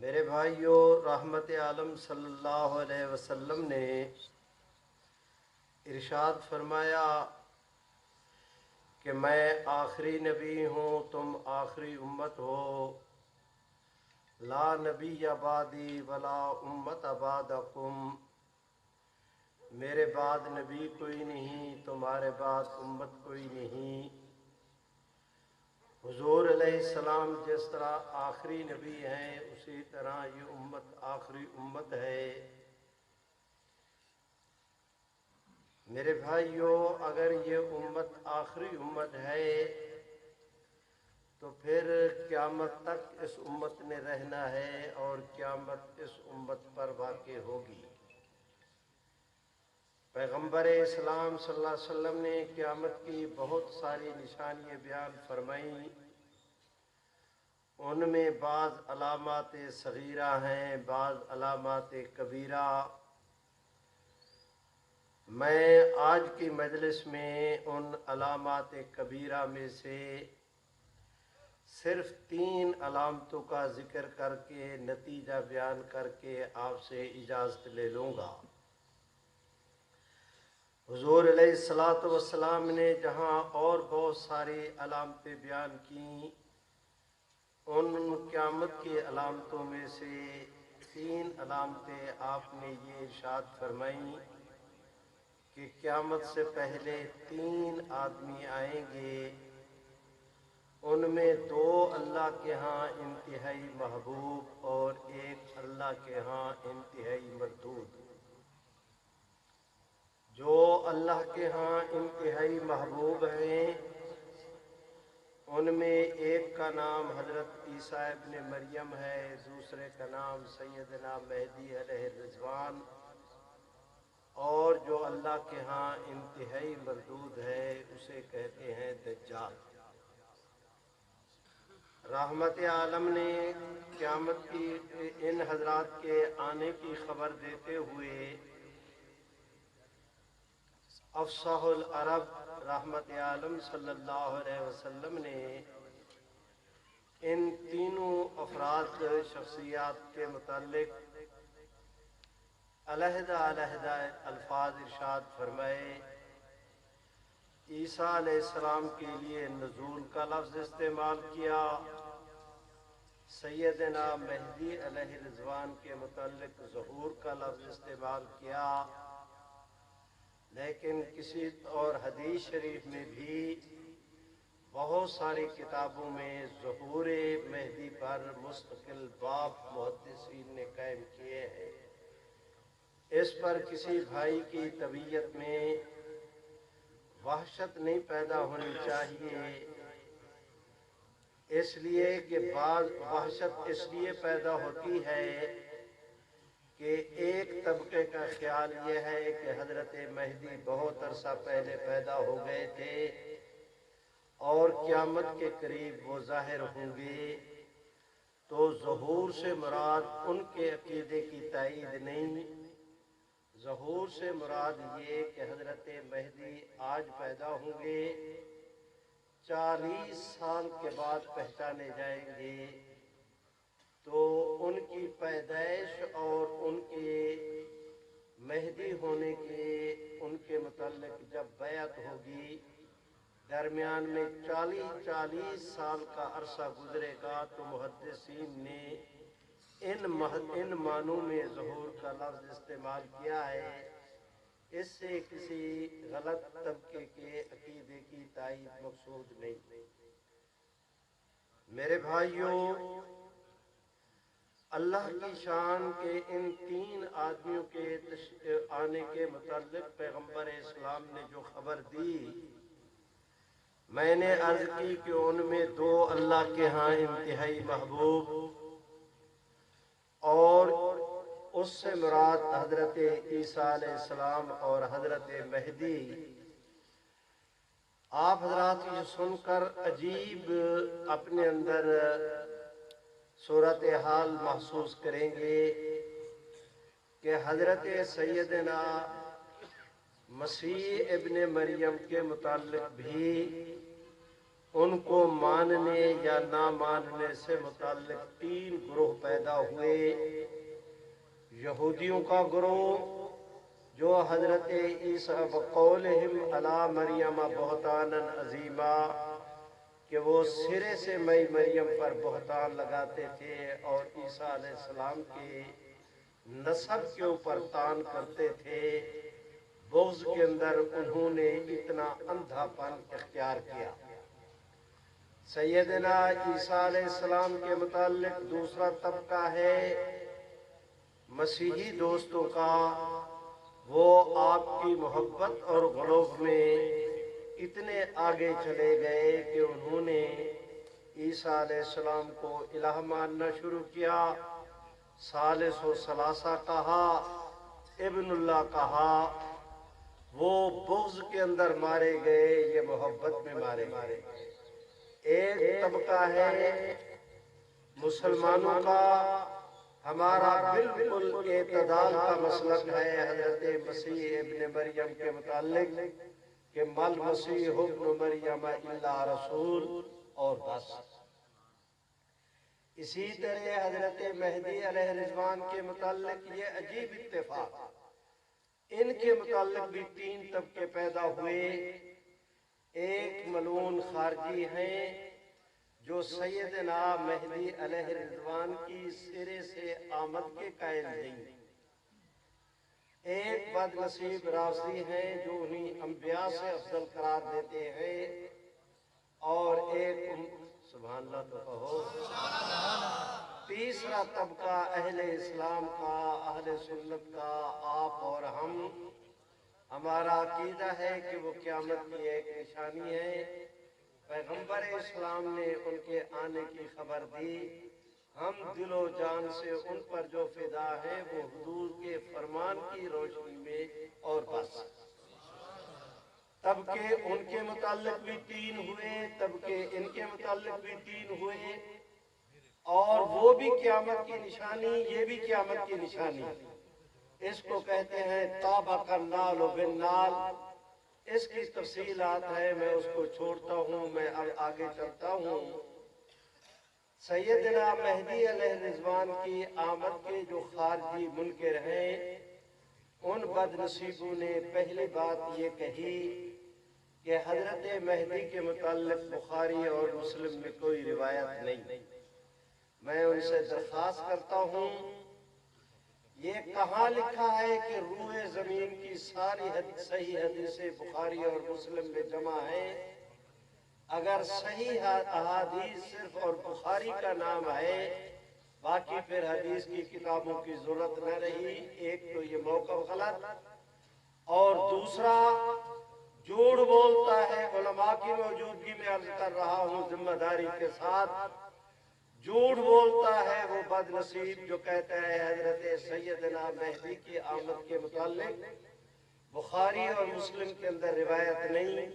میرے بھائیوں، رحمت عالم صلی اللہ علیہ وسلم نے ارشاد فرمایا کہ میں آخری نبی ہوں، تم آخری امت ہو۔ لا نبی بعدی ولا امت بعدکم، میرے بعد نبی کوئی نہیں، تمہارے بعد امت کوئی نہیں۔ حضور علیہ السلام جس طرح آخری نبی ہیں، اسی طرح یہ امت آخری امت ہے۔ میرے بھائیوں، اگر یہ امت آخری امت ہے تو پھر قیامت تک اس امت نے رہنا ہے اور قیامت اس امت پر واقع ہوگی۔ پیغمبر اسلام صلی اللہ علیہ وسلم نے قیامت کی بہت ساری نشانیاں بیان فرمائیں۔ ان میں بعض علامات صغیرہ ہیں، بعض علامات کبیرہ۔ میں آج کی مجلس میں ان علامات کبیرہ میں سے صرف 3 علامتوں کا ذکر کر کے نتیجہ بیان کر کے آپ سے اجازت لے لوں گا۔ حضور علیہ السلام نے جہاں اور بہت ساری علامتیں بیان کیں، ان قیامت کی علامتوں میں سے 3 علامتیں آپ نے یہ ارشاد فرمائیں کہ قیامت سے پہلے 3 آدمی آئیں گے، ان میں 2 اللہ کے ہاں انتہائی محبوب اور 1 اللہ کے ہاں انتہائی مردود۔ جو اللہ کے ہاں انتہائی محبوب ہیں ان میں ایک کا نام حضرت عیسیٰ ابن مریم ہے، دوسرے کا نام سیدنا مہدی علیہ الرضوان، اور جو اللہ کے ہاں انتہائی مردود ہے اسے کہتے ہیں دجال۔ رحمت عالم نے قیامت کی ان حضرات کے آنے کی خبر دیتے ہوئے افصح العرب رحمت عالم صلی اللہ علیہ وسلم نے ان تینوں افراد شخصیات کے متعلق علیحدہ علیحدہ الفاظ ارشاد فرمائے۔ عیسیٰ علیہ السلام کے لیے نزول کا لفظ استعمال کیا، سیدنا مہدی علیہ الرضوان کے متعلق ظہور کا لفظ استعمال کیا، لیکن کسی اور حدیث شریف میں بھی بہت ساری کتابوں میں ظہور مہدی پر مستقل باب محدثین نے قائم کیے ہیں۔ اس پر کسی بھائی کی طبیعت میں وحشت نہیں پیدا ہونی چاہیے، اس لیے کہ بعض وحشت اس لیے پیدا ہوتی ہے کہ ایک طبقے کا خیال یہ ہے کہ حضرت مہدی بہت عرصہ پہلے پیدا ہو گئے تھے اور قیامت کے قریب وہ ظاہر ہوں گے، تو ظہور سے مراد ان کے عقیدے کی تائید نہیں، ظہور سے مراد یہ کہ حضرت مہدی آج پیدا ہوں گے، 40 سال کے بعد پہچانے جائیں گے، تو ان کی پیدائش اور ان کے مہدی ہونے کے ان کے متعلق جب بیعت ہوگی، درمیان میں 40 سال کا عرصہ گزرے گا، تو محدثین نے ان معنوں میں ظہور کا لفظ استعمال کیا ہے۔ اس سے کسی غلط طبقے کے عقیدے کی تائید مقصود نہیں۔ میرے بھائیوں، اللہ کی شان کے ان 3 آدمیوں کے آنے کے متعلق پیغمبر اسلام نے جو خبر دی، میں نے عرض کی کہ ان میں 2 اللہ کے ہاں انتہائی محبوب اور اس سے مراد حضرت عیسیٰ علیہ السلام اور حضرت مہدی۔ آپ حضرات یہ سن کر عجیب اپنے اندر صورتحال محسوس کریں گے کہ حضرت سیدنا مسیح ابن مریم کے متعلق بھی ان کو ماننے یا نہ ماننے سے متعلق 3 گروہ پیدا ہوئے یہودیوں کا گروہ جو حضرت عیسیٰ بقولہم علی مریم بہتانا عظیما کہ وہ سرے سے مریم پر بہتان لگاتے تھے اور عیسیٰ علیہ السلام کے نسب کے اوپر تان کرتے تھے، بغض کے اندر انہوں نے اتنا اندھا پن اختیار کیا۔ سیدنا عیسیٰ علیہ السلام کے متعلق دوسرا طبقہ ہے مسیحی دوستوں کا، وہ آپ کی محبت اور غلوف میں اتنے آگے چلے گئے کہ انہوں نے عیسیٰ علیہ السلام کو الہ ماننا شروع کیا، ثالث و ثلاثہ کہا، ابن اللہ کہا۔ وہ بغض کے اندر مارے گئے، یہ محبت میں مارے گئے۔ ایک طبقہ ہے مسلمانوں کا، ہمارا بالکل اعتدال کا مسلک ہے حضرت مسیح ابن مریم کے متعلق کہ مل مسیح ابن مریم الا رسول، اور بس۔ اسی طرح حضرت مہدی علیہ الرضوان کے متعلق یہ عجیب اتفاق، ان کے متعلق بھی تین طبقے پیدا ہوئے۔ ایک ملعون خارجی ہیں جو سیدنا مہدی علیہ الرضوان کی سرے سے آمد کے قائل نہیں، ایک بد نصیب رافضی ہیں جو انہیں انبیاء سے افضل قرار دیتے ہیں، اور ایک سبحان اللہ تو کہو، تیسرا طبقہ اہل اسلام کا، اہل سنت کا، آپ اور ہم، ہمارا عقیدہ ہے کہ وہ قیامت کی ایک نشانی ہے۔ پیغمبر اسلام نے ان کے آنے کی خبر دی، ہم دل و جان سے ان پر جو فدا ہے وہ حضور کے فرمان کی روشنی میں، اور بس۔ طبقے ان کے متعلق بھی تین ہوئے، طبقے ان کے متعلق بھی تین ہوئے، اور وہ بھی قیامت کی نشانی، یہ بھی قیامت کی نشانی۔ اس کو کہتے ہیں طابق النال بالنال۔ اس کی تفصیلات ہے، میں اس کو چھوڑتا ہوں، میں اب آگے چلتا ہوں۔ سیدنا مہدی علیہ الرضوان کی آمد کے جو خارجی منکر ہیں، ان بد نصیبوں نے پہلی بات یہ کہی کہ حضرت مہدی کے متعلق بخاری اور مسلم میں کوئی روایت نہیں۔ میں ان سے درخواست کرتا ہوں، یہ کہاں لکھا ہے کہ روئے زمین کی ساری صحیح حدیثیں بخاری اور مسلم میں جمع ہیں؟ اگر صحیح احادیث صرف اور بخاری کا نام ہے، باقی پھر حدیث کی کتابوں کی ضرورت نہ رہی۔ ایک تو یہ موقف غلط، اور دوسرا جھوٹ بولتا ہے، علماء کی موجودگی میں عرض کر رہا ہوں ذمہ داری کے ساتھ، جھوٹ بولتا ہے وہ بد نصیب جو کہتا ہے حضرت سیدنا مہدی کی آمد کے متعلق بخاری اور مسلم کے اندر روایت نہیں۔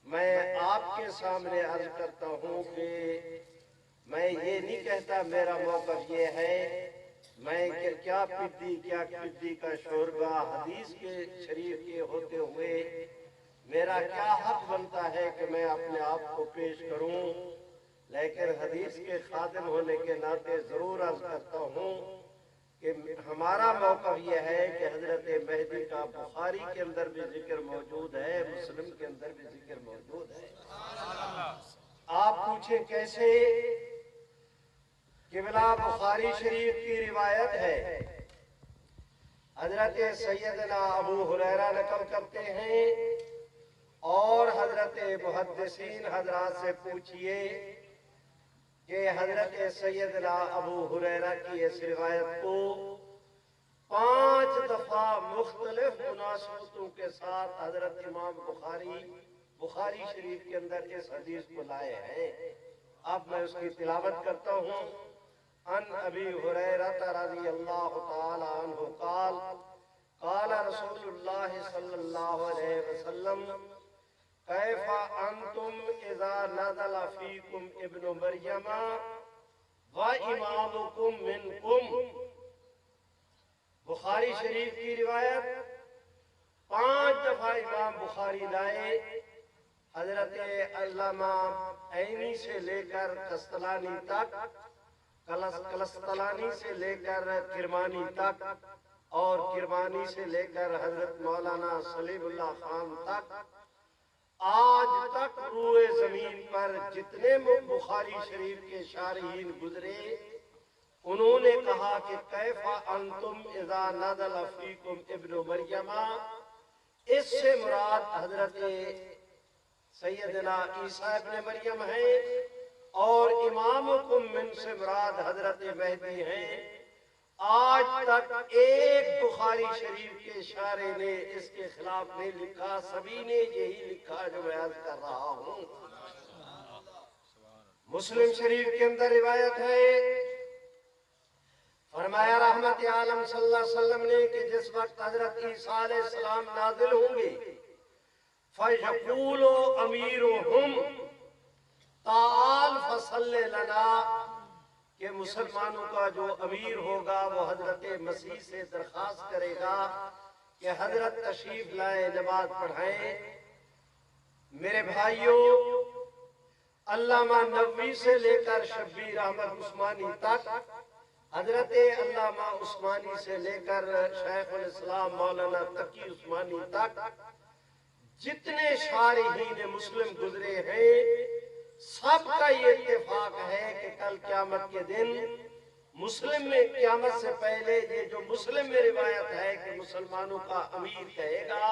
میں آپ کے سامنے عرض کرتا ہوں کہ میں یہ نہیں کہتا میرا موقف یہ ہے، میں کیا پدی کا شوربہ حدیث کے شریف کے ہوتے ہوئے میرا کیا حق بنتا ہے کہ میں اپنے آپ کو پیش کروں، لیکن حدیث کے خادم ہونے کے ناطے ضرور عرض کرتا ہوں کہ ہمارا موقف یہ ہے کہ حضرت مہدی کا بخاری کے اندر بھی ذکر موجود ہے، مسلم کے اندر بھی ذکر موجود ہے۔ آپ پوچھیں کیسے؟ قبلہ بخاری شریف کی روایت ہے، حضرت سیدنا ابو ہریرہ نقل کرتے ہیں، اور حضرت محدثین حضرات سے پوچھئے کہ حضرت سیدنا ابو ہریرہ کی اس روایت کو 5 دفعہ مختلف مناسبتوں کے ساتھ حضرت امام بخاری شریف کے اندر اس حدیث کو لائے ہیں۔ اب میں اس کی تلاوت کرتا ہوں۔ ان ابی ہریرہ رضی اللہ تعالی عنہ قال قال رسول اللہ صلی اللہ علیہ وسلم کیف انتم اذا نزل فیکم ابن مریم و امامکم منکم۔ بخاری شریف کی روایت 5 دفعہ امام بخاری لائے، حضرت علامہ عینی سے لے کر قسطلانی تک کلستلانی سے لے کر کرمانی تک اور کرمانی سے لے کر حضرت مولانا سلیم اللہ خان تک، آج تک روئے زمین پر جتنے بخاری شریف کے شارحین گزرے، انہوں نے کہا کہ کیف انتم اذا نزل فیکم ابن مریم، اس سے مراد حضرت سیدنا عیسیٰ ابن مریم ہے، اور امامکم من سے مراد حضرت مہدی ہیں۔ آج تک ایک بخاری شریف کے شارح نے اس کے خلاف نہیں لکھا، سبھی نے یہی لکھا جو میں عرض کر رہا ہوں۔ مسلم شریف کے اندر روایت ہے، فرمایا رحمت عالم صلی اللہ علیہ وسلم نے کہ جس وقت حضرت عیسیٰ علیہ السلام نازل ہوں گے، فَيَقُولُ أَمِيرُهُمْ تعال فصل لنا، کہ مسلمانوں کا جو امیر ہوگا وہ حضرت مسیح سے درخواست کرے گا کہ حضرت تشریف لائیں، نماز پڑھائیں۔ میرے بھائیوں، علامہ نووی سے لے کر شبیر احمد عثمانی تک، حضرت علامہ عثمانی سے لے کر شیخ الاسلام مولانا تقی عثمانی تک، جتنے شارحین مسلم گزرے ہیں، سب کا یہ اتفاق ہے کہ کل قیامت کے دن مسلم میں قیامت سے پہلے یہ جو مسلم میں روایت ہے کہ مسلمانوں کا امیر کہے گا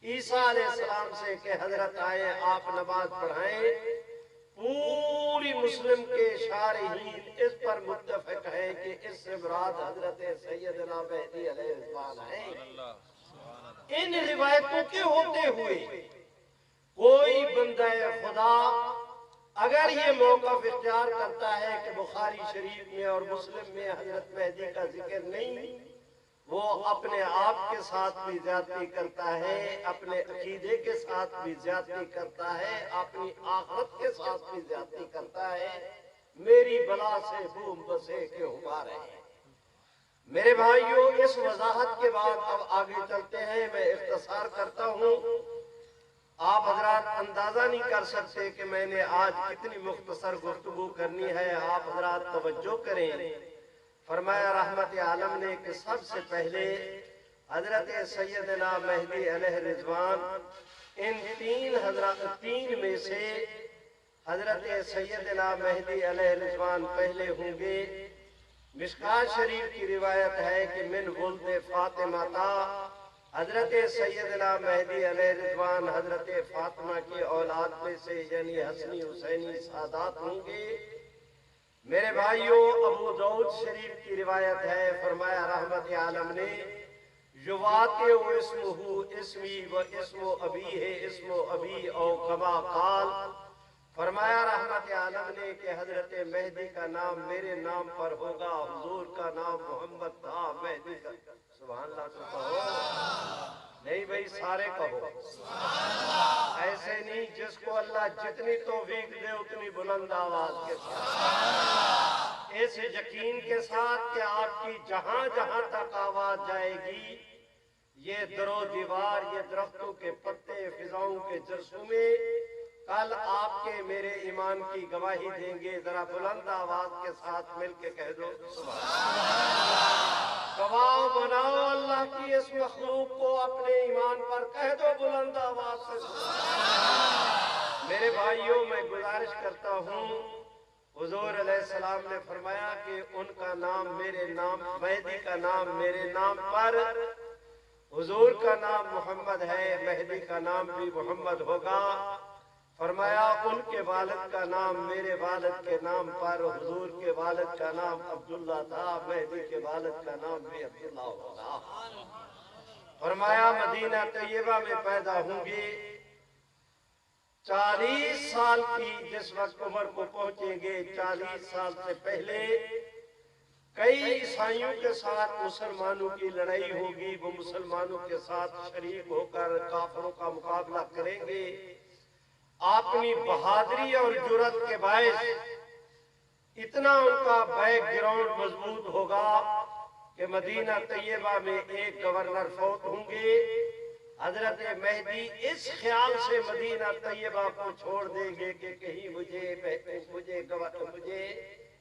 عیسیٰ علیہ السلام سے کہ حضرت آئے آپ نماز پڑھائیں، پوری مسلم کے شارحین اس پر متفق ہے کہ اس سے مراد حضرت سیدنا مہدی علیہ السلام ہیں۔ ان روایتوں کے ہوتے ہوئے کوئی بندہ خدا اگر یہ موقف اختیار کرتا ہے کہ بخاری شریف میں اور مسلم میں حضرت مہدی کا ذکر نہیں، وہ اپنے آپ کے ساتھ بھی زیادتی کرتا ہے، اپنے عقیدے کے ساتھ بھی زیادتی کرتا ہے، اپنی آخرت کے ساتھ بھی زیادتی کرتا ہے۔ میری بلا سے بوم بسے کے ہوا رہے۔ میرے بھائیوں، اس وضاحت کے بعد اب آگے چلتے ہیں، میں اختصار کرتا ہوں۔ آپ حضرات اندازہ نہیں کر سکتے کہ میں نے آج کتنی مختصر گفتگو کرنی ہے، آپ حضرات توجہ کریں۔ فرمایا رحمت عالم نے کہ سب سے پہلے حضرت سیدنا مہدی علیہ رضوان، ان تین میں سے حضرت سیدنا مہدی علیہ رضوان پہلے ہوں گے۔ مشکات شریف کی روایت ہے کہ من ولد فاطمہ تا، حضرت سیدنا مہدی علیہ رضوان حضرت فاطمہ کی اولاد میں سے یعنی حسنی حسینی سادات ہوں گے۔ میرے بھائیوں، ابو داؤد شریف کی روایت ہے، فرمایا رحمت عالم نے یواطئ اسمہ اسمی و اسم ابی ہے اسم ابی او کما قال، فرمایا رحمت عالم نے کہ حضرت مہدی کا نام میرے نام پر ہوگا، حضور کا نام محمد تھا، مہدی کا سبحان اللہ تو کہو، نہیں بھائی سارے کہو ایسے نہیں، جس کو اللہ جتنی توفیق دے اتنی بلند آواز کے ساتھ، اس یقین کے ساتھ کہ آپ کی جہاں جہاں تک آواز جائے گی، یہ در و دیوار، یہ درختوں کے پتے، فضاؤں کے جرسومے کل آپ کے میرے ایمان کی گواہی دیں گے۔ ذرا بلند آواز کے ساتھ مل کے کہہ دو گواہ بناؤ اللہ کی اس مخلوق کو اپنے ایمان پر، کہہ دو بلند آواز سے۔ میرے بھائیوں، میں گزارش کرتا ہوں، حضور علیہ السلام نے فرمایا کہ ان کا نام میرے نام، مہدی کا نام میرے نام پر، حضور کا نام محمد ہے، مہدی کا نام بھی محمد ہوگا۔ فرمایا ان کے والد کا نام میرے والد کے نام پر، حضور کے والد کا نام عبداللہ تھا، مہدی کے والد کا نام بھی عبداللہ ہوگا۔ فرمایا مدینہ طیبہ میں پیدا ہوں گے، 40 سال کی جس وقت عمر کو پہنچیں گے، 40 سال سے پہلے کئی عیسائیوں کے ساتھ مسلمانوں کی لڑائی ہوگی، وہ مسلمانوں کے ساتھ شریک ہو کر کافروں کا مقابلہ کریں گے۔ اپنی بہادری اور جرأت کے باعث اتنا ان کا بیک گراؤنڈ مضبوط ہوگا کہ مدینہ طیبہ میں ایک گورنر فوت ہوں گے۔ حضرت مہدی اس خیال سے مدینہ طیبہ کو چھوڑ دیں گے کہ کہیں مجھے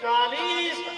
40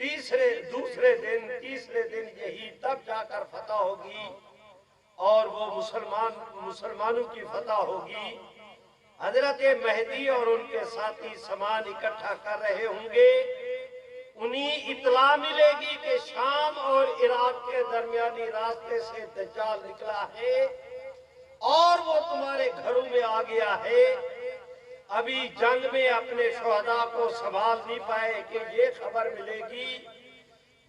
تیسرے دن یہی تب جا کر فتح ہوگی اور وہ مسلمانوں کی فتح ہوگی۔ حضرت مہدی اور ان کے ساتھی سامان اکٹھا کر رہے ہوں گے، انہیں اطلاع ملے گی کہ شام اور عراق کے درمیانی راستے سے دجال نکلا ہے اور وہ تمہارے گھروں میں آ گیا ہے۔ ابھی جنگ میں اپنے شہداء کو سنبھال نہیں پائے کہ یہ خبر ملے گی۔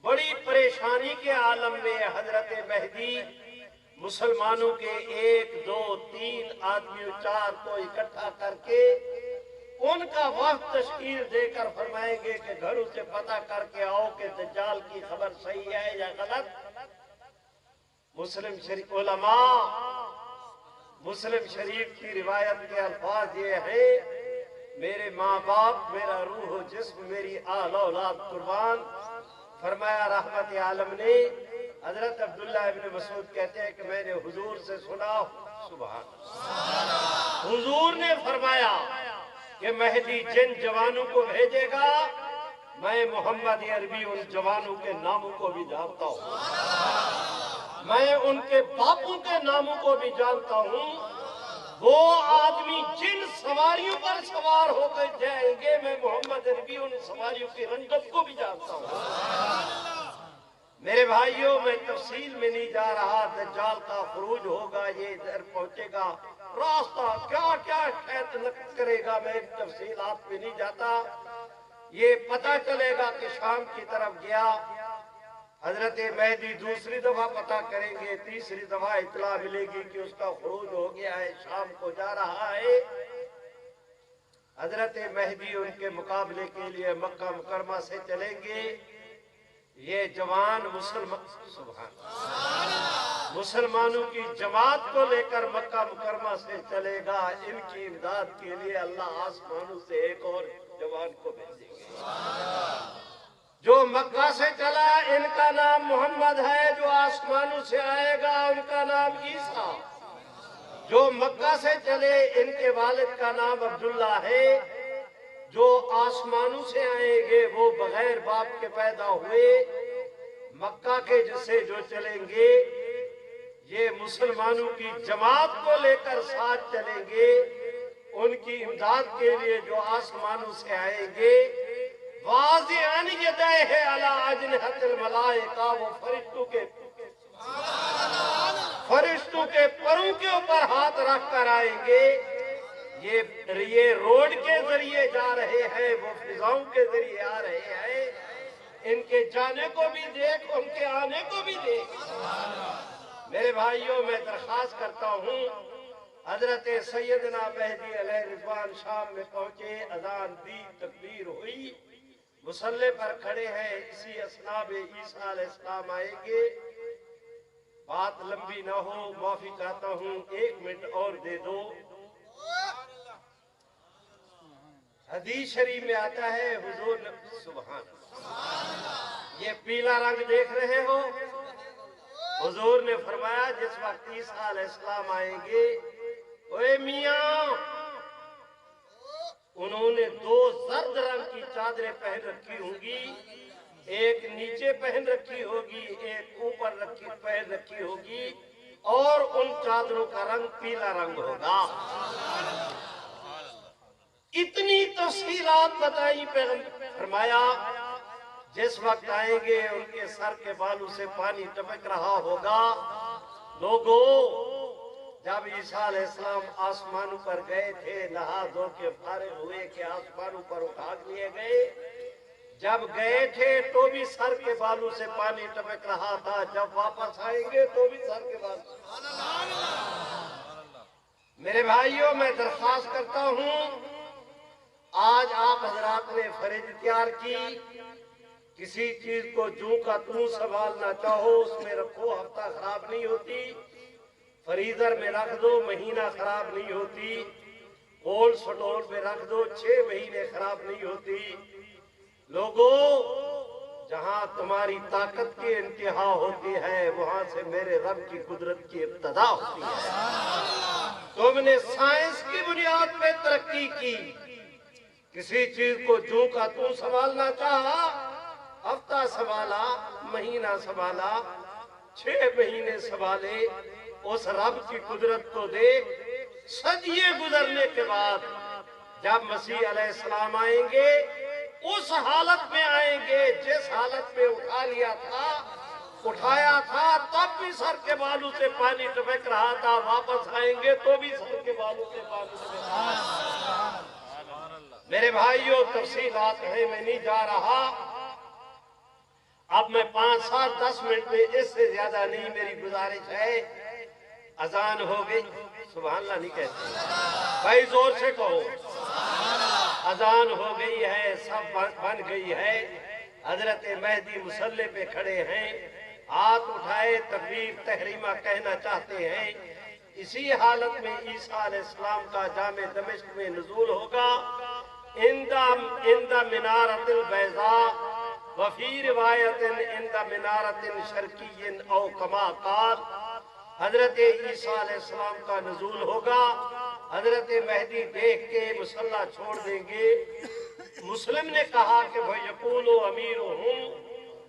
بڑی پریشانی کے عالم میں حضرت مہدی مسلمانوں کے 1 2 3 آدمیوں 4 کو اکٹھا کر کے ان کا وفد تشکیل دے کر فرمائیں گے کہ گھروں سے پتہ کر کے آؤ کہ دجال کی خبر صحیح ہے یا غلط۔ مسلم شریف علماء مسلم شریف کی روایت کے الفاظ یہ ہیں: میرے ماں باپ، میرا روح و جسم، میری آل اولاد قربان۔ فرمایا رحمت عالم نے، حضرت عبداللہ ابن مسعود کہتے ہیں کہ میں نے حضور سے سنا، سبحان اللہ، حضور نے فرمایا کہ مہدی جن جوانوں کو بھیجے گا، میں محمد عربی ان جوانوں کے ناموں کو بھی جانتا ہوں، میں ان کے باپوں کے ناموں کو بھی جانتا ہوں۔ وہ آدمی جن سواریوں پر سوار ہو کر جائیں گے، میں محمد عربی ان سواریوں کی رنگت کو بھی جانتا ہوں۔ میرے بھائیوں، میں تفصیل میں نہیں جا رہا، دجال کا خروج ہوگا، یہ ادھر پہنچے گا، راستہ کیا کیا شاید نقل کرے گا، میں تفصیلات میں نہیں جاتا۔ یہ پتہ چلے گا کہ شام کی طرف گیا، حضرت مہدی دوسری دفعہ پتہ کریں گے، تیسری دفعہ اطلاع ملے گی کہ اس کا خروج ہو گیا ہے، شام کو جا رہا ہے۔ حضرت مہدی ان کے مقابلے کے لیے مکہ مکرمہ سے چلیں گے۔ یہ جوان مسلمانوں کی جماعت کو لے کر مکہ مکرمہ سے چلے گا، ان کی امداد کے لیے اللہ آسمانوں سے ایک اور جوان کو بھیجیں گے۔ جو مکہ سے چلا ان کا نام محمد ہے، جو آسمانوں سے آئے گا ان کا نام عیسیٰ۔ جو مکہ سے چلے ان کے والد کا نام عبداللہ ہے، جو آسمانوں سے آئیں گے وہ بغیر باپ کے پیدا ہوئے۔ مکہ کے جسے جو چلیں گے، یہ مسلمانوں کی جماعت کو لے کر ساتھ چلیں گے، ان کی امداد کے لیے جو آسمانوں سے آئیں گے۔ واضعاً یدیہ علی اجنحۃ الملائکہ، وہ فرشتوں کے پروں کے اوپر ہاتھ رکھ کر آئیں گے۔ یہ روڈ کے ذریعے جا رہے ہیں، وہ فضاؤں کے ذریعے آ رہے ہیں۔ ان کے جانے کو بھی دیکھ، ان کے آنے کو بھی دیکھ۔ میرے بھائیوں، میں درخواست کرتا ہوں، حضرت سیدنا مہدی علیہ رضوان شام میں پہنچے، اذان دی، تکبیر ہوئی، مصلی پر کھڑے ہیں، اسی اثناء میں عیسیٰ علیہ السلام آئیں گے۔ بات لمبی نہ ہو، معافی چاہتا ہوں، 1 منٹ اور دے دو۔ حدیث شریف میں آتا ہے، حضور سبحان اللہ، یہ پیلا رنگ دیکھ رہے ہو، حضور نے فرمایا جس وقت عیسیٰ علیہ السلام آئیں گے، اوے میاں، انہوں نے 2 زرد رنگ کی چادریں پہن رکھی ہوں گی، ایک نیچے پہن رکھی ہوگی، ایک اوپر پہن رکھی ہوگی، اور ان چادروں کا رنگ پیلا رنگ ہوگا۔ اتنی تفصیلات بتائی پیغمبر، فرمایا جس وقت آئیں گے ان کے سر کے بالوں سے پانی ٹپک رہا ہوگا۔ لوگوں، جب عیسیٰ علیہ السلام آسمانوں پر گئے تھے، نہا دھو کے فارغ ہوئے کہ آسمانوں پر اٹھا لیے گئے، جب گئے تھے تو بھی سر کے بالوں سے پانی ٹپک رہا تھا، جب واپس آئیں گے تو بھی سر کے بالوں۔ میرے بھائیوں، میں درخواست کرتا ہوں، آج آپ حضرات نے فرض تیار کی، کسی چیز کو جوں کا توں سنبھالنا چاہو اس میں رکھو، ہفتہ خراب نہیں ہوتی، فریزر میں رکھ دو، مہینہ خراب نہیں ہوتی، کولڈ سٹور میں رکھ دو، 6 مہینے خراب نہیں ہوتی۔ لوگوں، جہاں تمہاری طاقت کی انتہا ہوتی ہے وہاں سے میرے رب کی قدرت کی ابتدا ہوتی ہے۔ تم نے سائنس کی بنیاد پہ ترقی کی، کسی چیز کو جوں کا توں سنبھالنا چاہا، ہفتہ سنبھالا، مہینہ سنبھالا، 6 مہینے سنبھالے، اس رب کی قدرت کو دیکھ۔ صدیے گزرنے کے بعد جب مسیح علیہ السلام آئیں گے، اس حالت میں آئیں گے جس حالت میں اٹھایا تھا، تب بھی سر کے بالوں سے پانی ٹپک رہا تھا، واپس آئیں گے تو بھی سر کے بالوں سے پانی ٹپک رہا تھا۔ میرے بھائیوں، تفصیلات ہیں، میں نہیں جا رہا، اب میں 5 7 10 منٹ میں، اس سے زیادہ نہیں، میری گزارش ہے۔ اذان ہو گئی، سبحان اللہ نہیں کہتے بھائی، زور سے کہو، اذان ہو گئی ہے، سب بن گئی ہے۔ حضرت مہدی مصلی پہ کھڑے ہیں، ہاتھ اٹھائے، تکبیر تحریمہ کہنا چاہتے ہیں۔ اسی حالت میں عیسیٰ علیہ السلام کا جامع دمشق میں نزول ہوگا، اندہ منارت البیضاء، وفی روایت اندہ منارت شرقی او کما قال۔ حضرت عیسیٰ علیہ السلام کا نزول ہوگا، حضرت مہدی دیکھ کے مصلی چھوڑ دیں گے۔ مسلم نے کہا کہ وَيَقُولُ أَمِيرُهُمْ،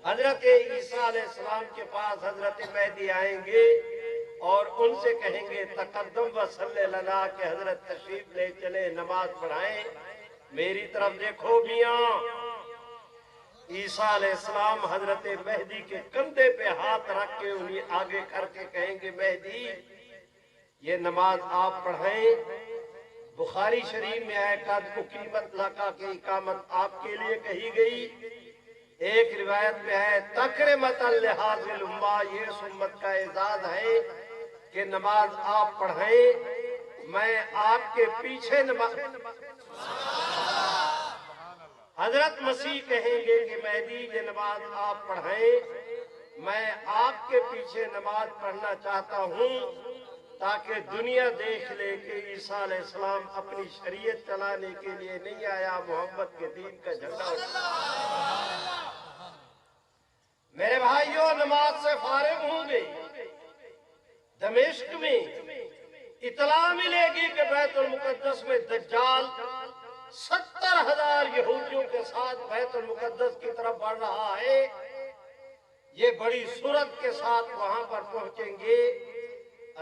حضرت عیسیٰ علیہ السلام کے پاس حضرت مہدی آئیں گے اور ان سے کہیں گے تقدم وصلی لنا، کہ حضرت تشریف لے چلے، نماز پڑھائیں۔ میری طرف دیکھو میاں، عیسیٰ علیہ السلام حضرت مہدی کے کندھے پہ ہاتھ رکھ کے انہیں آگے کر کے کہیں گے مہدی یہ نماز آپ پڑھائیں۔ بخاری شریف میں ہے قد اقیمت لکا، کی اقامت آپ کے لیے کہی گئی۔ ایک روایت میں ہے تکرمۃ لہذ الامہ، یہ اس امت کا اعزاز ہے کہ نماز آپ پڑھائیں، میں آپ کے پیچھے نماز۔ حضرت مسیح کہیں گے کہ مہدی یہ نماز آپ پڑھائیں، میں آپ کے پیچھے نماز پڑھنا چاہتا ہوں، تاکہ دنیا دیکھ لے کہ عیسیٰ علیہ السلام اپنی شریعت چلانے کے لیے نہیں آیا، محمد کے دین کا جھنڈا اٹھایا۔ میرے بھائیوں، نماز سے فارغ ہوں گے، دمشق میں اطلاع ملے گی کہ بیت المقدس میں دجال 70,000 یہودیوں کے ساتھ بیت المقدس کی طرف بڑھ رہا ہے۔ یہ بڑی سرعت کے ساتھ وہاں پر پہنچیں گے،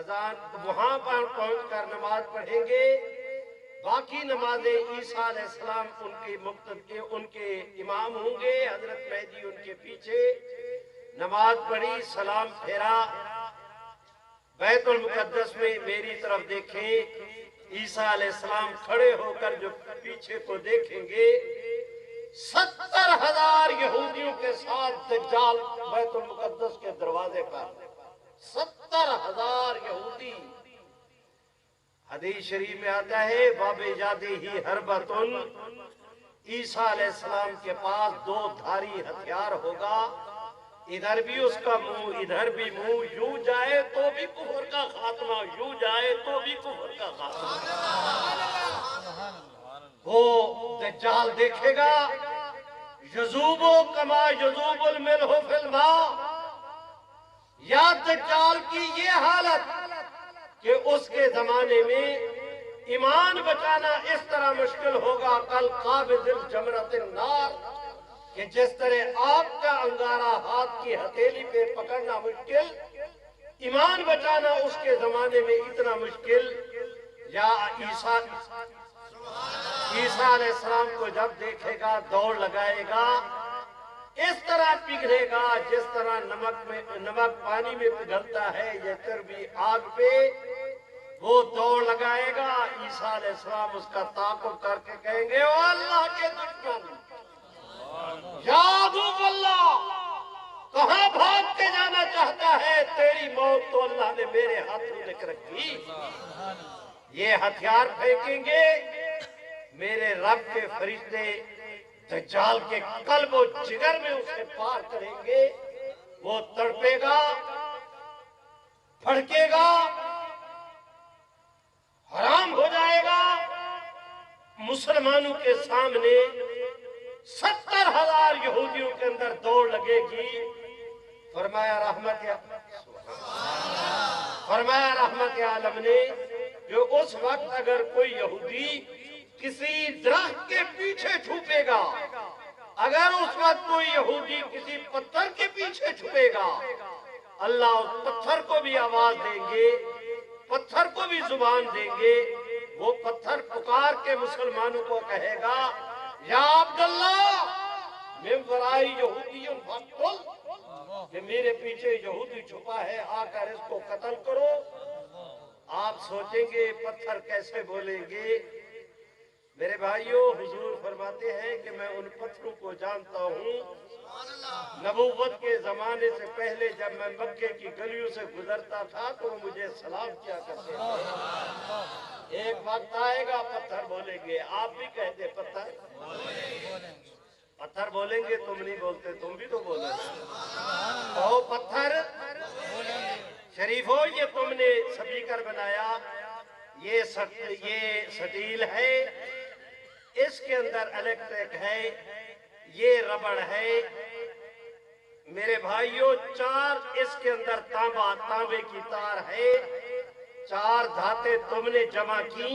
اذان وہاں پر پہنچ کر نماز پڑھیں گے۔ باقی نمازیں عیسیٰ علیہ السلام ان کے امام ہوں گے، حضرت مہدی ان کے پیچھے۔ نماز پڑھی، سلام پھیرا، بیت المقدس میں میری طرف دیکھیں، عیسیٰ علیہ السلام کھڑے ہو کر جو پیچھے کو دیکھیں گے، 70,000 یہودیوں کے ساتھ دجال بیت المقدس کے دروازے پر، 70,000 یہودی۔ حدیث شریف میں آتا ہے باب جادی ہی حربتن، عیسیٰ علیہ السلام کے پاس 2 دھاری ہتھیار ہوگا، ادھر بھی اس کا منہ، ادھر بھی منہ، یوں جائے تو بھی کفر کا خاتمہ، یوں جائے تو بھی کفر کا خاتمہ۔ وہ دجال دیکھے گا، یذوب کما یذوب الملح فی الماء، یا دجال کی یہ حالت کہ اس کے زمانے میں ایمان بچانا اس طرح مشکل ہوگا کل قابض الجمرۃ النار، کہ جس طرح آپ کا انگارہ ہاتھ کی ہتھیلی پہ پکڑنا مشکل، ایمان بچانا اس کے زمانے میں اتنا مشکل۔ یا عیسیٰ علیہ السلام کو جب دیکھے گا دوڑ لگائے گا، اس طرح پگھلے گا جس طرح نمک پانی میں پگھلتا ہے، یہ چربی آگ پہ، وہ دوڑ لگائے گا۔ عیسیٰ علیہ السلام اس کا تعاقب کر کے کہیں گے او اللہ کے دشمن، یا عدو اللہ، کہاں بھاگ کے جانا چاہتا ہے؟ تیری موت تو اللہ نے میرے ہاتھوں لکھ رکھی۔ یہ ہتھیار پھینکیں گے، میرے رب کے فرشتے دجال کے قلب و جگر میں اسے پار کریں گے، وہ تڑپے گا، پھڑکے گا، حرام ہو جائے گا۔ مسلمانوں کے سامنے 70,000 یہودیوں کے اندر دوڑ لگے گی۔ فرمایا رحمت عالم نے جو اس وقت اگر کوئی یہودی کسی درخت کے پیچھے چھپے گا اگر اس وقت کوئی یہودی کسی پتھر کے پیچھے چھپے گا، اللہ اس پتھر کو بھی آواز دیں گے، پتھر کو بھی زبان دیں گے، وہ پتھر پکار کے مسلمانوں کو کہے گا یا عبداللہ من ورائی یہودی فقتل، کہ میرے پیچھے یہودی چھپا ہے، آ کر اس کو قتل کرو۔ آپ سوچیں گے پتھر کیسے بولیں گے؟ میرے بھائیوں، حضور فرماتے ہیں کہ میں ان پتھروں کو جانتا ہوں، نبوت کے زمانے سے پہلے جب میں مکے کی گلیوں سے گزرتا تھا تو وہ مجھے سلام کیا کرتے تھے۔ ایک وقت آئے گا پتھر بولیں گے، آپ بھی کہتے پتھر پتھر بولیں گے، تم نہیں بولتے، تم بھی تو بولو او پتھر شریفو، یہ تم نے سپیکر بنایا، یہ سٹیل ہے، اس کے اندر الیکٹرک ہے، یہ ربڑ ہے۔ میرے بھائیوں، چار اس کے اندر تانبے کی تار ہے، چار دھاتیں تم نے جمع کی،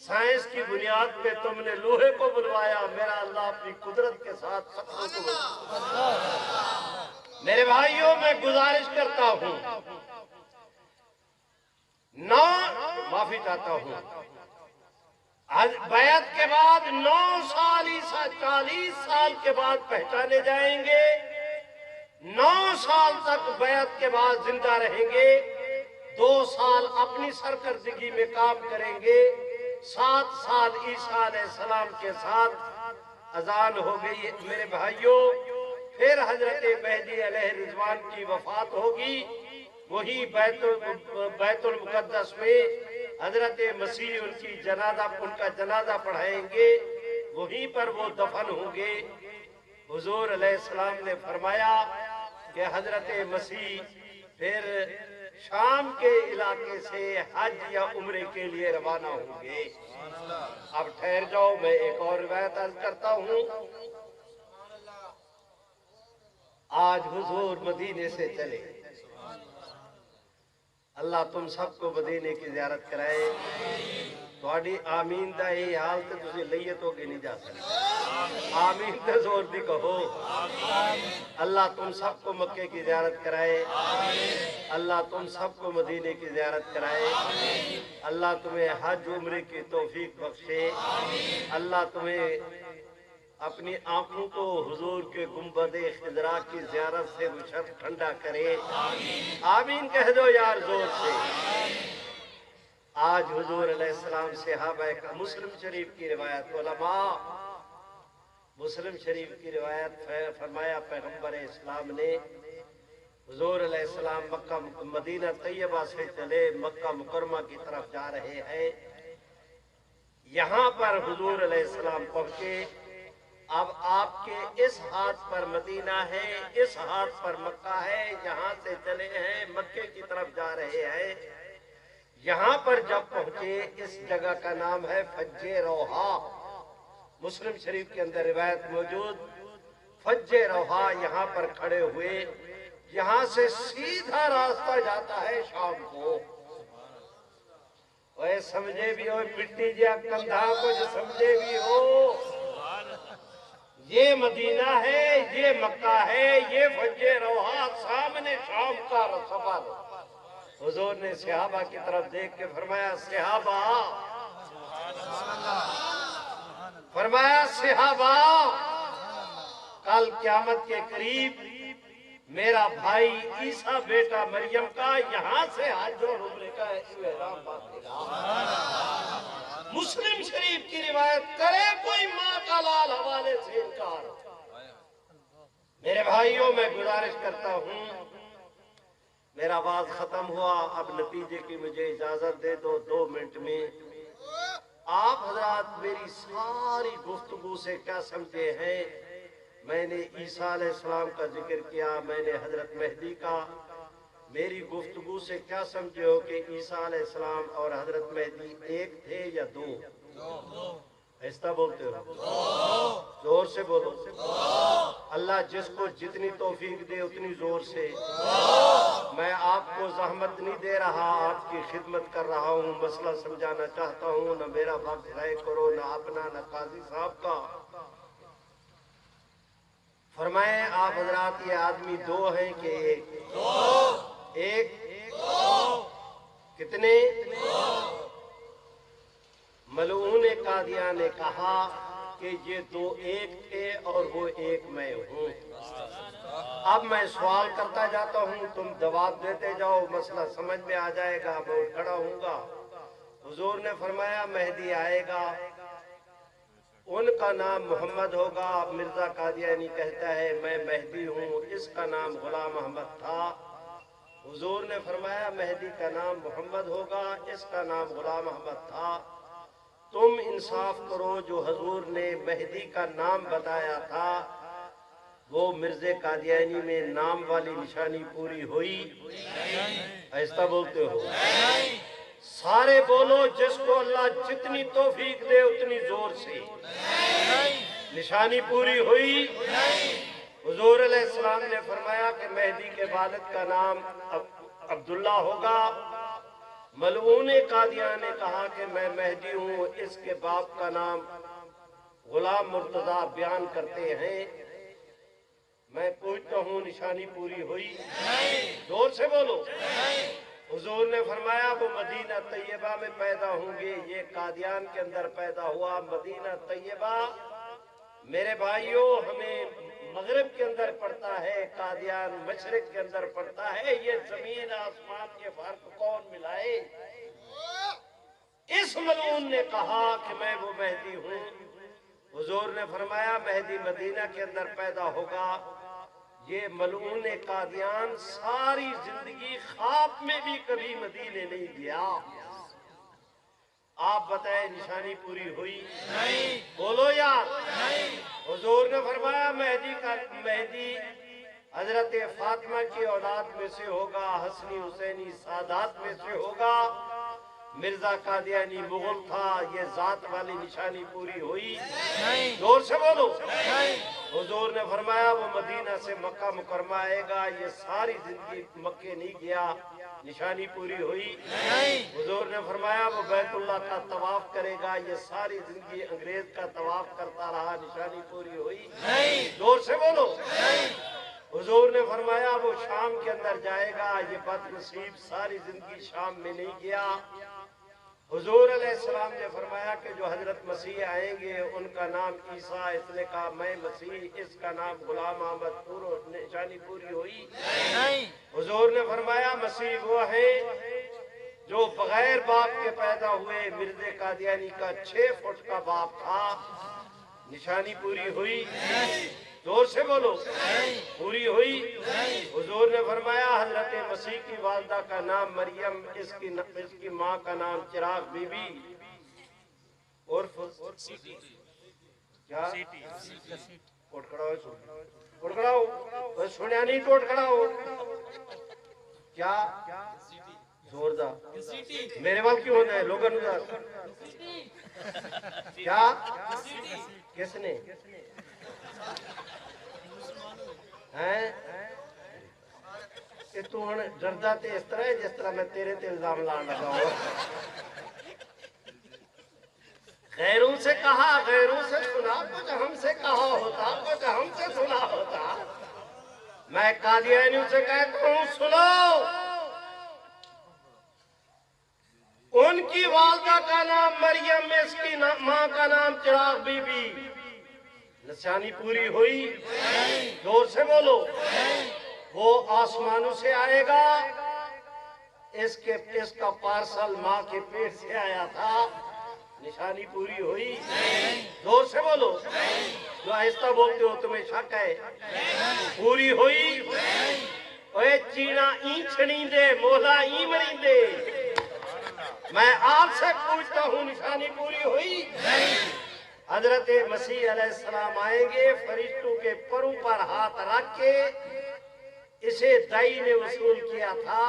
سائنس کی بنیاد پہ تم نے لوہے کو بلوایا، میرا اللہ اپنی قدرت کے ساتھ پتھروں کو بلوایا۔ میرے بھائیوں، میں گزارش کرتا ہوں، معافی چاہتا ہوں، بیعت کے بعد 9 سال، 40 سال کے بعد پہچانے جائیں گے، 9 سال تک بیعت کے بعد زندہ رہیں گے، 2 سال اپنی سرکردگی میں کام کریں گے، 7 سال عیسیٰ علیہ السلام کے ساتھ اذان ہو گئی۔ میرے بھائیوں، پھر حضرت مہدی علیہ رضوان کی وفات ہوگی، وہی بیت المقدس میں حضرت مسیح ان کا جنازہ پڑھائیں گے، وہیں پر وہ دفن ہوں گے۔ حضور علیہ السلام نے فرمایا کہ حضرت مسیح پھر شام کے علاقے سے حج یا عمرے کے لیے روانہ ہوں گے۔ اب ٹھہر جاؤ، میں ایک اور روایت عرض کرتا ہوں۔ آج حضور مدینے سے چلے، اللہ تم سب کو مدینے کی زیارت کرائے۔ تھوڑی آمین دا ہی حال تے تسی لئیے تو کہ نہیں جا سکتے، آمین تے زور دی کہو۔ اللہ تم سب کو مکے کی زیارت کرائے، اللہ تم سب کو مدینے کی زیارت کرائے، اللہ تمہیں حج عمرے کی توفیق بخشے، اللہ تمہیں اپنی آنکھوں کو حضور کے گنبد خضرا کی زیارت سے مشرف ٹھنڈا کرے۔ آمین کہہ دو یار زور سے۔ آج حضور علیہ السلام صحابہ کا مسلم شریف کی روایت، علماء مسلم شریف کی روایت فرمایا پیغمبر اسلام نے، حضور علیہ السلام مدینہ طیبہ سے چلے، مکہ مکرمہ کی طرف جا رہے ہیں، یہاں پر حضور علیہ السلام پہنچے۔ اب آپ کے اس ہاتھ پر مدینہ ہے، اس ہاتھ پر مکہ ہے، یہاں سے چلے ہیں، مکے کی طرف جا رہے ہیں۔ یہاں پر جب پہنچے، اس جگہ کا نام ہے فج روحا، مسلم شریف کے اندر روایت موجود، فج روحا، یہاں پر کھڑے ہوئے، یہاں سے سیدھا راستہ جاتا ہے شام کو۔ اوہ سمجھے بھی ہو مٹی جیا کندھا کو جو سمجھے بھی ہو، یہ مدینہ ہے، یہ مکہ ہے، یہ فج روحا، سامنے شام کا سفر۔ حضور نے صحابہ کی طرف دیکھ کے فرمایا صحابہ، کل قیامت کے قریب میرا بھائی عیسیٰ بیٹا مریم کا یہاں سے حج اور عمرے کا احرام باندھے گا۔ مسلم شریف کی روایت، کرے کوئی ماں کا لال حوالے سے انکار۔ میرے بھائیوں، میں گزارش کرتا ہوں، میرا باز ختم ہوا، اب نتیجے کی مجھے اجازت دے دو 2 منٹ میں۔ آپ حضرات میری ساری گفتگو سے کیا سمجھے ہیں؟ میں نے عیسیٰ علیہ السلام کا ذکر کیا، میں نے حضرت مہدی کا، میری گفتگو سے کیا سمجھے ہو کہ عیسیٰ علیہ السلام اور حضرت مہدی ایک تھے یا 2؟ ایسا بولتے ہو؟ زور سے بولو۔ اللہ جس کو جتنی توفیق دے اتنی زور سے۔ میں آپ کو زحمت نہیں دے رہا، آپ کی خدمت کر رہا ہوں، مسئلہ سمجھانا چاہتا ہوں، نہ میرا وقت ضائع کرو، نہ اپنا نہ قاضی صاحب کا۔ فرمائیں آپ حضرات یہ آدمی دو ہیں کہ ایک؟ ایک کتنے؟ ملعون قادیان نے کہا کہ یہ دو ایک تھے اور وہ ایک میں ہوں۔ اب میں سوال کرتا جاتا ہوں، تم جواب دیتے جاؤ، مسئلہ سمجھ میں آ جائے گا، میں اٹھ کھڑا ہوں گا۔ حضور نے فرمایا مہدی آئے گا، ان کا نام محمد ہوگا۔ مرزا قادیانی کہتا ہے میں مہدی ہوں، اس کا نام غلام احمد تھا۔ حضور نے فرمایا مہدی کا نام محمد ہوگا، اس کا نام غلام احمد تھا۔ تم انصاف کرو، جو حضور نے مہدی کا نام بتایا تھا وہ مرزا قادیانی میں نام والی نشانی پوری ہوئی؟ ایسا بولتے ہو؟ سارے بولو، جس کو اللہ جتنی توفیق دے اتنی زور سے۔ نشانی پوری ہوئی؟ حضور علیہ السلام نے فرمایا کہ مہدی کے والد کا نام عبداللہ ہوگا۔ ملعون قادیان نے کہا کہ میں مہدی ہوں، اس کے باپ کا نام غلام مرتضیٰ بیان کرتے ہیں۔ میں پوچھتا ہوں نشانی پوری ہوئی؟ زور سے بولو۔ حضور نے فرمایا وہ مدینہ طیبہ میں پیدا ہوں گے، یہ قادیان کے اندر پیدا ہوا۔ مدینہ طیبہ میرے بھائیوں ہمیں مغرب کے اندر پڑتا ہے، قادیان مشرق کے اندر پڑتا ہے۔ یہ زمین آسمان کے فرق کون ملائے؟ اس ملعون نے کہا کہ میں وہ مہدی ہوں۔ حضور نے فرمایا مہدی مدینہ کے اندر پیدا ہوگا۔ یہ ملعون قادیان ساری زندگی خواب میں بھی کبھی مدینے نہیں گیا۔ آپ بتائیں نشانی پوری ہوئی؟ بولو یار۔ حضور نے فرمایا مہدی حضرت فاطمہ کی اولاد میں سے ہوگا، حسنی حسینی سادات میں سے ہوگا۔ مرزا قادیانی مغل تھا، یہ ذات والی نشانی پوری ہوئی؟ زور سے بولو۔ حضور نے فرمایا وہ مدینہ سے مکہ مکرمہ آئے گا، یہ ساری زندگی مکے نہیں گیا۔ نشانی پوری ہوئی؟ حضور نے فرمایا وہ بیت اللہ کا طواف کرے گا، یہ ساری زندگی انگریز کا طواف کرتا رہا۔ نشانی پوری ہوئی؟ زور سے بولو۔ حضور نے فرمایا وہ شام کے اندر جائے گا، یہ بد نصیب ساری زندگی شام میں نہیں گیا۔ حضور علیہ السلام نے فرمایا کہ جو حضرت مسیح آئیں گے ان کا نام عیسیٰ، اس نے کہا میں مسیح، اس کا نام غلام احمد۔ نشانی پوری ہوئی؟ حضور نے فرمایا مسیح وہ ہے جو بغیر باپ کے پیدا ہوئے۔ مرزا قادیانی کا 6 فٹ کا باپ تھا۔ نشانی پوری ہوئی؟ زور سے بولو۔ پوری ہوئی؟ حضور نے فرمایا حضرت مسیح کی والدہ کا نام مریم، اس کی ماں کا نام چراغ بی بی عرف کیا؟ اٹھ کھڑا ہو، اٹھ کھڑا ہو، سنیا نہیں تو اٹھ کھڑا ہو۔ کیا؟ زوردار میرے وال کیوں ہونا ہے لوگوں نے؟ کیا؟ کس نے؟ کہ تو ڈردا تے اس طرح ہے جس طرح میں تیرے تے الزام لان لگا ہوں۔ غیروں سے کہا، غیروں سے سنا، کچھ ہم سے کہا ہوتا، کچھ ہم سے سنا ہوتا۔ میں قادیانیوں سے کہتا ہوں سنو، ان کی والدہ کا نام مریم، اس کی ماں کا نام چراغ بی بی۔ نشانی پوری ہوئی؟ زور سے بولو۔ وہ آسمانوں سے آئے گا، اس کا پارسل ماں کے پیٹ سے آیا تھا۔ نشانی پوری ہوئی؟ زور سے بولو۔ جو آہستہ بولتے ہو تمہیں شک ہے؟ پوری ہوئی؟ اوے چینا این چھڑیں دے، مولا این مریں دے۔ میں آپ سے پوچھتا ہوں نشانی پوری ہوئی؟ حضرت مسیح علیہ السلام آئیں گے، فرشتوں کے پروں پر ہاتھ رکھ کے، اسے دائی نے وصول کیا تھا،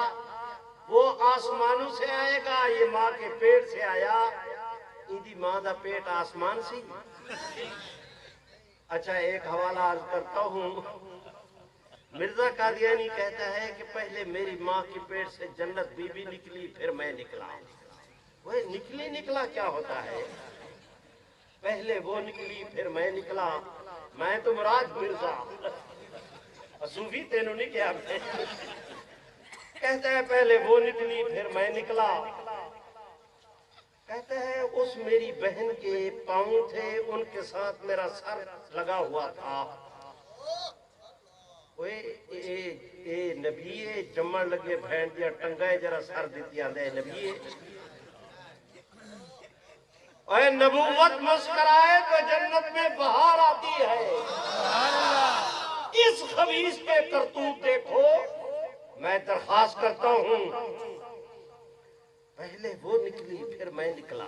وہ آسمانوں سے آئے گا، یہ ماں کے پیٹ سے آیا۔ ایدی ماں دا پیٹ آسمان سی؟ اچھا ایک حوالہ عرض کرتا ہوں۔ مرزا قادیانی کہتا ہے کہ پہلے میری ماں کی پیٹ سے جنت بی بی نکلی، پھر میں نکلا۔ وہ نکلا کیا ہوتا ہے؟ پہلے وہ نکلی پھر میں نکلا۔ میں تو مراد مرزا صوفی تینوں نہیں کیا میں کہتا ہے پہلے وہ نکلی پھر میں نکلا کہتا ہے اس میری بہن کے پاؤں تھے ان کے ساتھ میرا سر لگا ہوا تھا اے نبیے جمع لگے بھین دیا ٹنگائے جرا سر دیتی آدھے نبیے اے نبوت مسکرائے تو جنت میں بہار آتی ہے اس خبیث کے کرتوت دیکھو میں درخواست کرتا ہوں پہلے وہ نکلی پھر میں نکلا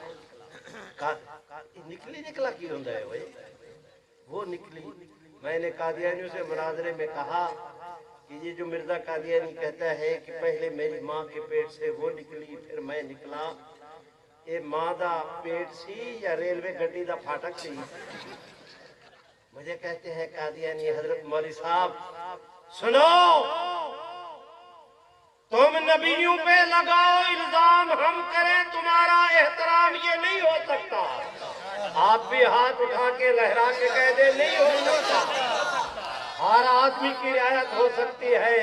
نکلا کی ہوندہ ہے وہ نکلی میں نے قادیانیوں سے مناظرے میں کہا کہ یہ جو مرزا قادیانی کہتا ہے کہ پہلے میری ماں کے پیٹ سے وہ نکلی پھر میں نکلا یہ ماں دا پیٹ سی یا ریلوے گڈی دا پھاٹک سی مجھے کہتے ہیں قادیانی حضرت مولوی صاحب سنو تم نبیوں پہ لگاؤ الزام ہم کریں تمہارا احترام یہ نہیں ہو سکتا آپ بھی ہاتھ اٹھا کے لہرا کے کہہ دیں نہیں ہو سکتا ہر آدمی کی رعایت ہو سکتی ہے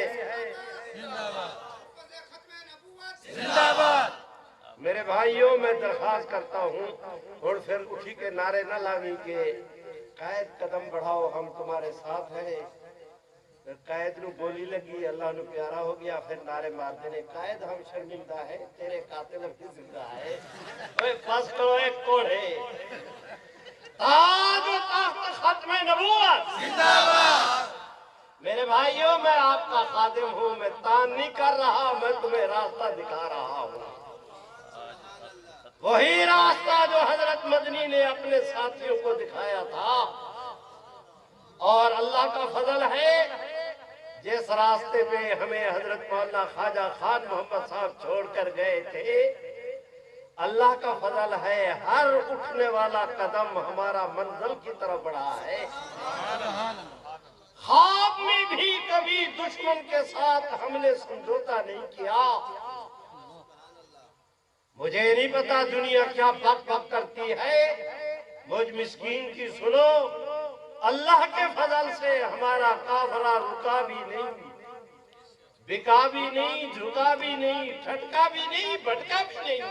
میرے بھائیوں میں درخواست کرتا ہوں اور پھر اٹھی کے نعرے نہ لاویں کہ قائد قدم بڑھاؤ ہم تمہارے ساتھ ہیں قائد نو گولی لگی اللہ نو پیارا ہو گیا پھر نعرے مار دینے قائد ہم شرمندہ ہے تیرے قاتل اب زندہ ہے اوے پس کرو ایک کوڑے تاج و تخت ختم نبوت زندہ باد میرے بھائیوں میں آپ کا خادم ہوں میں تان نہیں کر رہا میں تمہیں راستہ دکھا رہا ہوں وہی راستہ جو حضرت مدنی نے اپنے ساتھیوں کو دکھایا تھا اور اللہ کا فضل ہے جس راستے پہ ہمیں حضرت مولانا خواجہ خان محمد صاحب چھوڑ کر گئے تھے اللہ کا فضل ہے ہر اٹھنے والا قدم ہمارا منزل کی طرف بڑھا ہے خواب میں بھی کبھی دشمن کے ساتھ ہم نے سمجھوتا نہیں کیا مجھے نہیں پتا دنیا کیا بک بک کرتی ہے مجھ مسکین کی سنو اللہ کے فضل سے ہمارا قافلہ رکا بھی نہیں بکا بھی نہیں جھکا بھی نہیں ٹھٹکا بھی نہیں بھٹکا بھی نہیں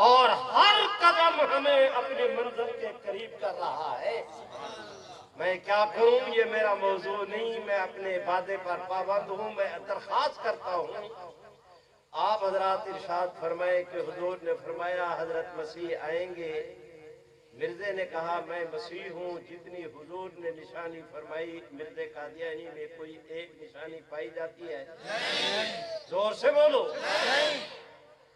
اور ہر قدم ہمیں اپنے منزل کے قریب کر رہا ہے میں کیا کروں یہ میرا موضوع نہیں میں اپنے وعدے پر پابند ہوں میں درخواست کرتا ہوں آپ حضرات ارشاد فرمائے کہ حضور نے فرمایا حضرت مسیح آئیں گے مرزے نے کہا میں مسیح ہوں جتنی حضور نے نشانی فرمائی مرزے قادیانی میں کوئی ایک نشانی پائی جاتی ہے زور سے بولو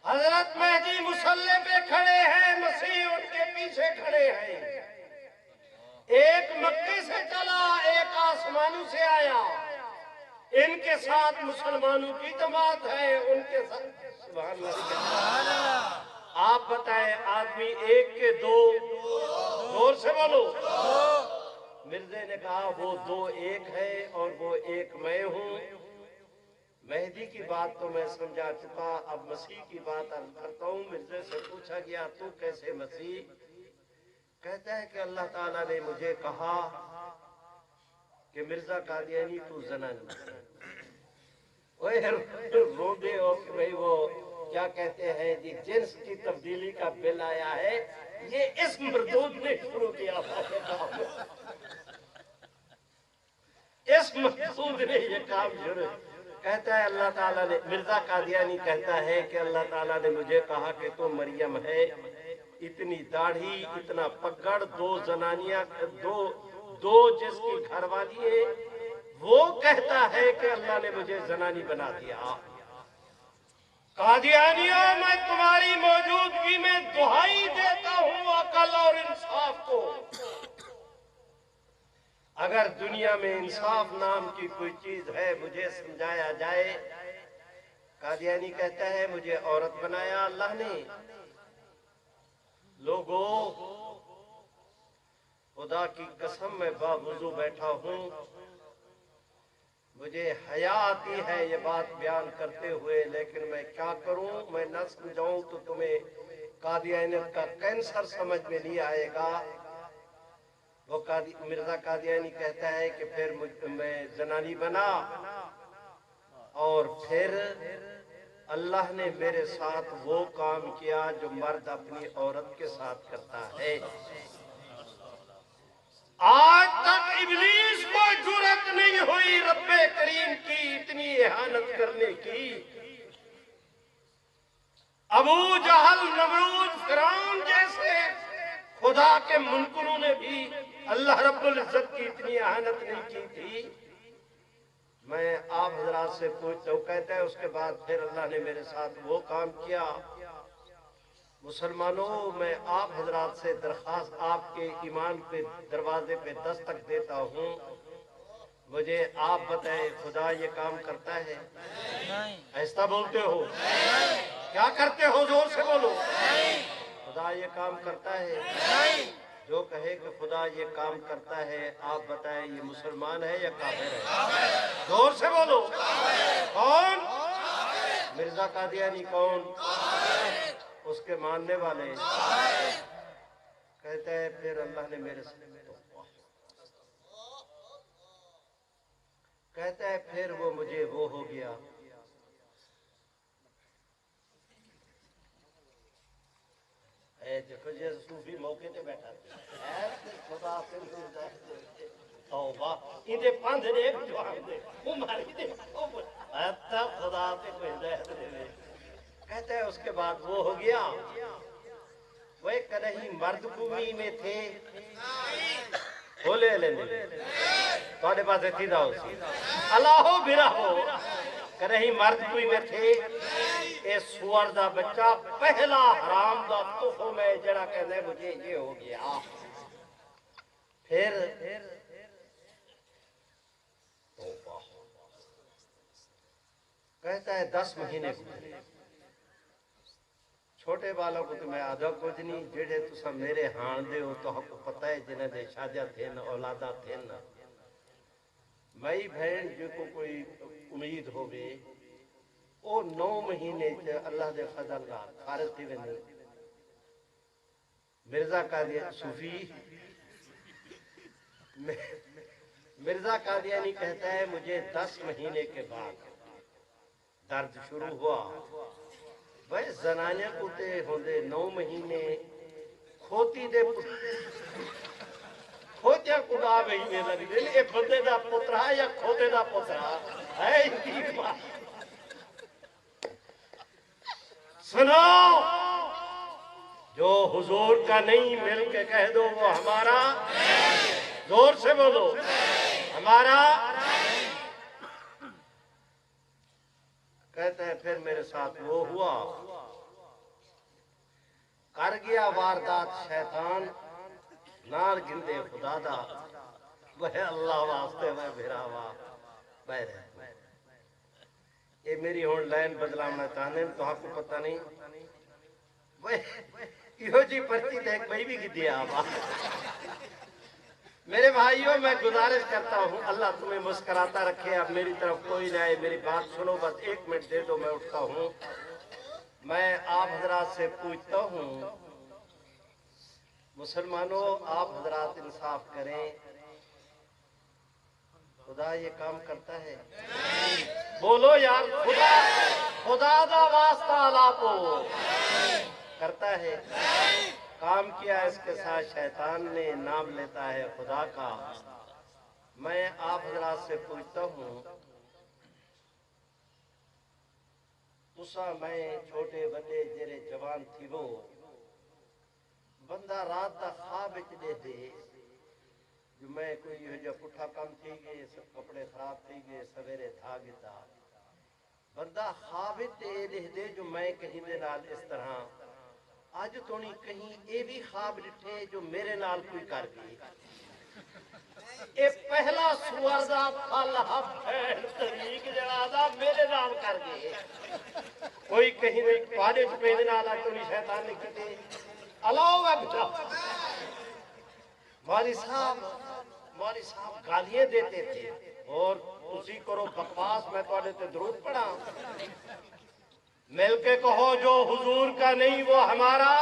حضرت مہدی مصلی پہ کھڑے ہیں مسیح ان کے پیچھے کھڑے ہیں ایک مکے سے چلا ایک آسمانوں سے آیا ان کے ساتھ مسلمانوں کی جماعت ہے ان کے ساتھ سبحان اللہ آپ بتائیں آدمی ایک کے دو زور سے بولو مرزے نے کہا وہ دو ایک ہے اور وہ ایک میں ہوں مہدی کی بات تو میں سمجھا چکا اب مسیح کی بات عرض کرتا ہوں مرزے سے پوچھا گیا تو کیسے مسیح کہتا ہے کہ اللہ تعالیٰ نے مجھے کہا کہ مرزا قادیانی تو زنانی رو گے ہو کہ بھئی وہ کیا کہتے ہیں جی جنس کی تبدیلی کا بل آیا ہے یہ اس مردود نے شروع کیا اس مردود نے یہ کام شروع کہتا ہے اللہ تعالیٰ نے مرزا قادیانی کہتا ہے کہ اللہ تعالیٰ نے مجھے کہا کہ تو مریم ہے اتنی داڑھی اتنا پگڑ دو زنانیاں دو جس کی گھر والی ہے وہ کہتا ہے کہ اللہ نے مجھے زنانی بنا دیا قادیانیوں میں تمہاری موجودگی میں دہائی دیتا ہوں عقل اور انصاف کو اگر دنیا میں انصاف نام کی کوئی چیز ہے مجھے سمجھایا جائے قادیانی کہتا ہے مجھے عورت بنایا اللہ نے لوگوں خدا کی قسم میں باوضو بیٹھا ہوں مجھے حیا آتی ہے یہ بات بیان کرتے ہوئے لیکن میں کیا کروں میں نہ سمجھاؤں تو تمہیں قادیانیت کا کینسر سمجھ میں نہیں آئے گا وہ مرزا قادیانی کہتا ہے کہ پھر میں زنانی بنا اور پھر اللہ نے میرے ساتھ وہ کام کیا جو مرد اپنی عورت کے ساتھ کرتا ہے۔ آج تک ابلیس کو جرأت نہیں ہوئی رب کریم کی اتنی اہانت کرنے کی۔ ابو جہل، نمرود، فرعون جیسے خدا کے منکروں نے بھی اللہ رب العزت کی اتنی اہانت نہیں کی تھی۔ میں آپ حضرات سے پوچھتا ہوں، کہتا ہے اس کے بعد پھر اللہ نے میرے ساتھ وہ کام کیا۔ مسلمانوں، میں آپ حضرات سے درخواست آپ کے ایمان پہ دروازے پہ دستک دیتا ہوں، مجھے آپ بتائیں خدا یہ کام کرتا ہے؟ ایسا بولتے ہو؟ کیا کرتے ہو؟ زور سے بولو۔ خدا یہ کام کرتا ہے؟ جو کہے کہ خدا یہ کام کرتا ہے، آپ بتائیں یہ مسلمان ہے یا کافر ہے؟ زور سے بولو۔ کون؟ مرزا قادیانی کون؟ اس کے ماننے والے۔ کہتا ہے پھر اللہ نے میرے سے کہتا ہے پھر وہ مجھے وہ ہو گیا۔ دیکھو جی صوفی موقع تے بیٹھا خدا توبہ اندے پاندھ دے جوان دے وہ ماری دے تب خدا تے کوئی ہدایت دے۔ کہتا ہے اس کے بعد وہ ہو گیا۔ وہ کدہیں مرد قومی میں تھے بولے لیں تھوڑے پاس تھی دا اسی اللہ ہو برا ہو کدہیں مرد قومی میں تھے اے سور دا بچہ پہلا حرام دا تخم ہے جڑا کہنے مجھے یہ ہو گیا۔ پھر کہتا ہے 10 مہینے گزرے، چھوٹے بالوں کو تو میں آدھا کچھ نہیں، جڑے تسا میرے ہاں دے ہو تو آپ کو پتہ ہے جنہیں دے شادیاں تھے نا اولادہ تھے نا۔ مائی بہن جو کو کوئی امید ہو گئے وہ 9 مہینے اللہ دے فضل کا خارج تھی ویندے۔ مرزا قادیانی صوفی مرزا قادیانی کہتا ہے مجھے 10 مہینے کے بعد درد شروع ہوا۔ بھائی زنانیاں کتے ہوندے 9 مہینے کھوتی دے کھوتیاں کدا بہی میں لگی دے یہ بندے دا پترہ یا کھوتے دا پترہ ہے انتیق بات۔ سنو جو حضور کا نہیں مل کے کہہ دو وہ ہمارا، زور سے بولو ہمارا۔ کہتے ہیں پھر میرے ساتھ وہ ہوا، کر گیا واردات شیطان نار گندے خدا دا وہ اللہ واسطے میں بھراوا بہرے۔ یہ میری ہون لائن بدلامنا چاہنے تو آپ کو پتہ نہیں یہ جی پرچی دیکھ بھائی بھی گدی آبا۔ میرے بھائیوں میں گزارش کرتا ہوں اللہ تمہیں مسکراتا رکھے۔ اب میری طرف کوئی نہ آئے، میری بات سنو، بس 1 منٹ دے دو میں اٹھتا ہوں۔ میں آپ حضرات سے پوچھتا ہوں مسلمانوں آپ حضرات انصاف کریں، خدا یہ کام کرتا ہے؟ بولو یار خدا دا واسطہ لاپو کرتا ہے؟ کام کیا اس کے ساتھ شیطان نے نام لیتا ہے خدا کا۔ میں آپ حضرات سے پوچھتا ہوں تسا میں چھوٹے بندے جرے جوان تھی وہ بندہ رات دا خواب دے دے جو میں کوئی یہ جو پٹھا کم تھی گئے سب کپڑے خراب تھی گئے سویرے تھا گتا بندہ خواب دے دے جو میں کہیں دے نال اس طرح آج تو نہیں کہیں اے بھی خواب لٹھے جو میرے نال کوئی کر گئی۔ اے پہلا سوردہ پھل بھیڑ طریق جنازہ میرے نال کر گئے۔ کوئی کہیں دے پہلے چپینے نال آج تو نہیں شیطان نے کہتے اللہ اکبر۔ مولوی صاحب گالیاں دیتے تھے اور اسی کرو بکواس میں تو آنے تے درود پڑھا مل کے کہو جو حضور کا نہیں وہ ہمارا